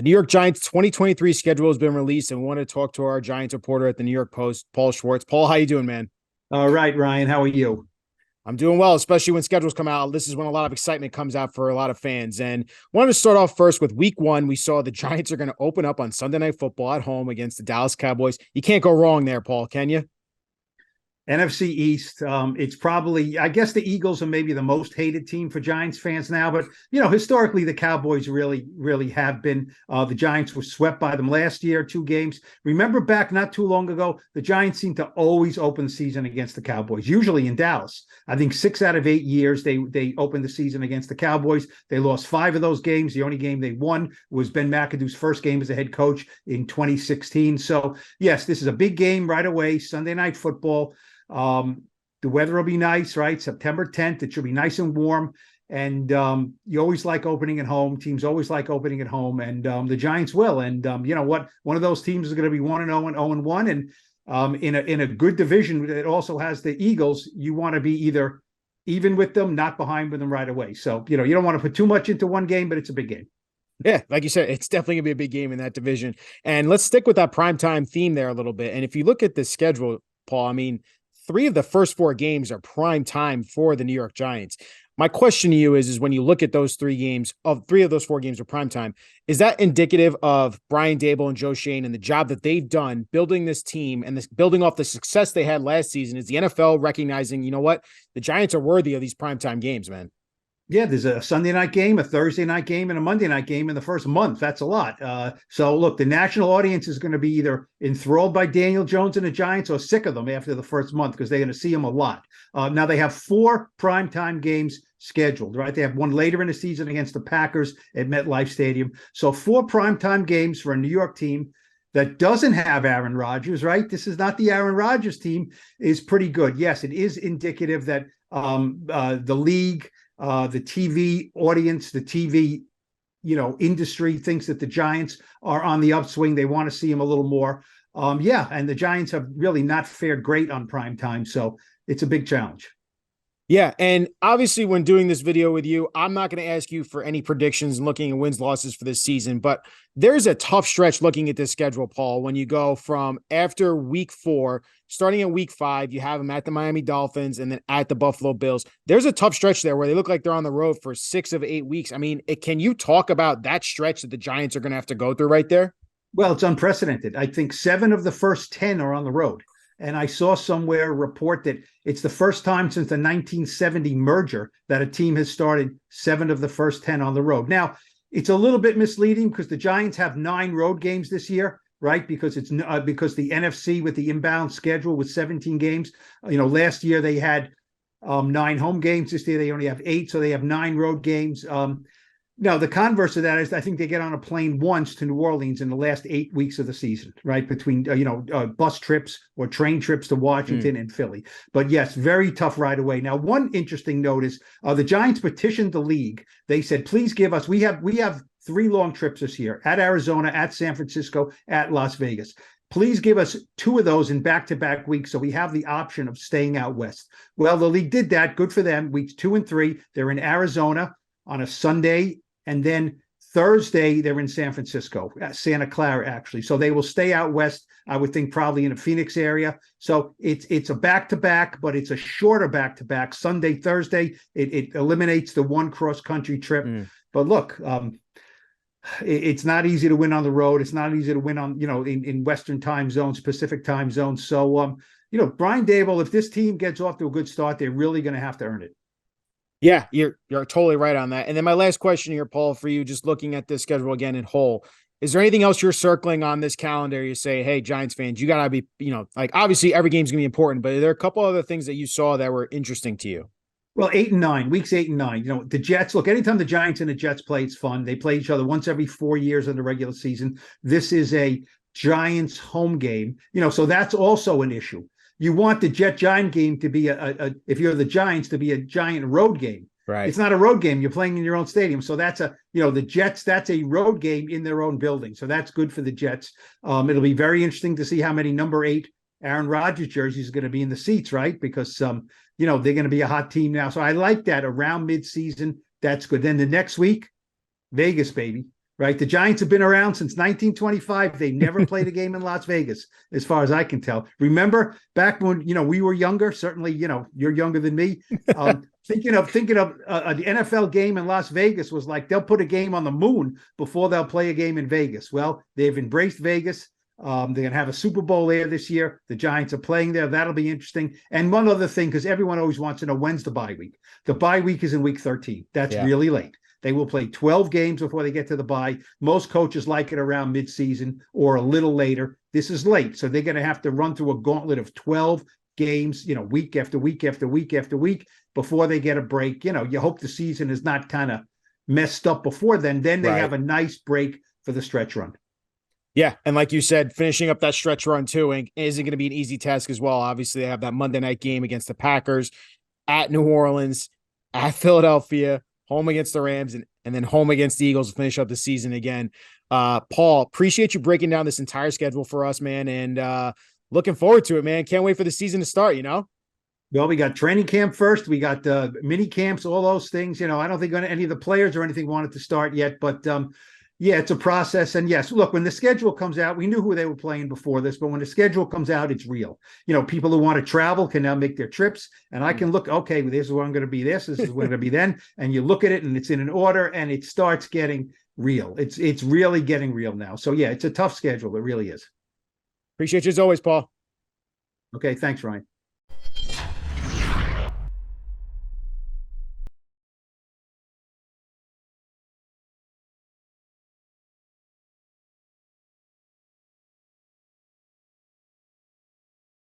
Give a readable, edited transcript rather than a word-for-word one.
The New York Giants 2023 schedule has been released, and we want to talk to our Giants reporter at the New York Post, Paul Schwartz. Paul, how you doing, man? All right, Ryan, how are you? I'm doing well, especially when schedules come out. This is when a lot of excitement comes out for a lot of fans. And wanted to start off first with week one. We saw the Giants are going to open up on Sunday Night Football at home against the Dallas Cowboys. You can't go wrong there, Paul, can you? NFC East, it's probably, I guess the Eagles are maybe the most hated team for Giants fans now, but, historically the Cowboys really have been. The Giants were swept by them last year, 2 games. Remember back not too long ago, the Giants seem to always open the season against the Cowboys, usually in Dallas. I think 6 out of 8 years they opened the season against the Cowboys. They lost 5 of those games. The only game they won was Ben McAdoo's first game as a head coach in 2016. So, yes, this is a big game right away, Sunday Night Football. The weather will be nice, right? September 10th. It should be nice and warm. And you always like opening at home. Teams always like opening at home. And the Giants will. And you know what? One of those teams is going to be 1-0 and 0-1. And in a good division that also has the Eagles, you want to be either even with them, not behind with them right away. So, you don't want to put too much into one game, but it's a big game. Yeah, like you said, it's definitely going to be a big game in that division. And let's stick with that primetime theme there a little bit. And if you look at the schedule, Paul, I mean, 3 of the first 4 games are prime time for the New York Giants. My question to you is when you look at those 3 games, of 3 of those 4 games are prime time, is that indicative of Brian Daboll and Joe Schoen and the job that they've done building this team and this building off the success they had last season? Is the NFL recognizing, you know what, the Giants are worthy of these primetime games, man? Yeah, there's a Sunday night game, a Thursday night game, and a Monday night game in the first month. That's a lot. So, look, the national audience is going to be either enthralled by Daniel Jones and the Giants or sick of them after the first month because they're going to see them a lot. Now, they have 4 primetime games scheduled, right? They have one later in the season against the Packers at MetLife Stadium. So 4 primetime games for a New York team that doesn't have Aaron Rodgers, right? This is not the Aaron Rodgers team, is pretty good. Yes, it is indicative that the league, the TV audience, the TV, industry thinks that the Giants are on the upswing. They want to see them a little more. And the Giants have really not fared great on prime time. So it's a big challenge. Yeah, and obviously when doing this video with you, I'm not going to ask you for any predictions and looking at wins, losses for this season, but there's a tough stretch looking at this schedule, Paul, when you go from after week 4, starting at week 5, you have them at the Miami Dolphins and then at the Buffalo Bills. There's a tough stretch there where they look like they're on the road for 6 of 8 weeks. I mean, can you talk about that stretch that the Giants are going to have to go through right there? Well, it's unprecedented. I think 7 of the first 10 are on the road. And I saw somewhere a report that it's the first time since the 1970 merger that a team has started 7 of the first 10 on the road. Now, it's a little bit misleading because the Giants have 9 road games this year, right? Because it's because the NFC with the inbound schedule with 17 games. Last year they had 9 home games. This year they only have 8, so they have 9 road games. Now, the converse of that is I think they get on a plane once to New Orleans in the last 8 weeks of the season, right? Between, bus trips or train trips to Washington and Philly. But yes, very tough right away. Now, one interesting note is the Giants petitioned the league. They said, please give us, we have 3 long trips this year at Arizona, at San Francisco, at Las Vegas. Please give us 2 of those in back-to-back weeks so we have the option of staying out west. Well, the league did that. Good for them. Weeks 2 and 3, they're in Arizona on a Sunday. And then Thursday, they're in San Francisco, Santa Clara, actually. So they will stay out west, I would think probably in the Phoenix area. So it's a back-to-back, but it's a shorter back-to-back. Sunday, Thursday, it eliminates the one cross-country trip. But look, it's not easy to win on the road. It's not easy to win on, in Western time zones, Pacific time zones. So, Brian Daboll, if this team gets off to a good start, they're really going to have to earn it. Yeah, you're totally right on that. And then my last question here, Paul, for you, just looking at this schedule again in whole, is there anything else you're circling on this calendar? You say, hey, Giants fans, you got to be, obviously every game's going to be important, but are there a couple other things that you saw that were interesting to you? Well, 8 and 9, weeks 8 and 9. The Jets, look, anytime the Giants and the Jets play, it's fun. They play each other once every 4 years in the regular season. This is a Giants home game, so that's also an issue. You want the Jet-Giant game to be if you're the Giants, to be a Giant road game. Right. It's not a road game. You're playing in your own stadium. So that's the Jets, that's a road game in their own building. So that's good for the Jets. It'll be very interesting to see how many number 8 Aaron Rodgers jerseys are going to be in the seats, right? Because, they're going to be a hot team now. So I like that around midseason. That's good. Then the next week, Vegas, baby. right? The Giants have been around since 1925. They never played a game in Las Vegas, as far as I can tell. Remember back when, we were younger, certainly, you're younger than me. Thinking of the NFL game in Las Vegas was like they'll put a game on the moon before they'll play a game in Vegas. Well, they've embraced Vegas. They're going to have a Super Bowl there this year. The Giants are playing there. That'll be interesting. And one other thing, because everyone always wants to know, when's the bye week? The bye week is in week 13. That's really late. They will play 12 games before they get to the bye. Most coaches like it around midseason or a little later. This is late. So they're going to have to run through a gauntlet of 12 games, week after week after week after week before they get a break. You hope the season is not kind of messed up before then. Then they have a nice break for the stretch run. Yeah, and like you said, finishing up that stretch run too isn't going to be an easy task as well. Obviously, they have that Monday night game against the Packers, at New Orleans, at Philadelphia, home against the Rams, and then home against the Eagles to finish up the season again. Paul, appreciate you breaking down this entire schedule for us, man, and looking forward to it, man. Can't wait for the season to start, Well, we got training camp first. We got mini camps, all those things. I don't think any of the players or anything wanted to start yet, but yeah, it's a process. And yes, look, when the schedule comes out, we knew who they were playing before this, but when the schedule comes out, it's real. People who want to travel can now make their trips, and I can look, okay, well, this is where I'm going to be this is where I'm going to be then. And you look at it and it's in an order and it starts getting real. It's really getting real now. So yeah, it's a tough schedule. It really is. Appreciate you as always, Paul. Okay. Thanks, Ryan.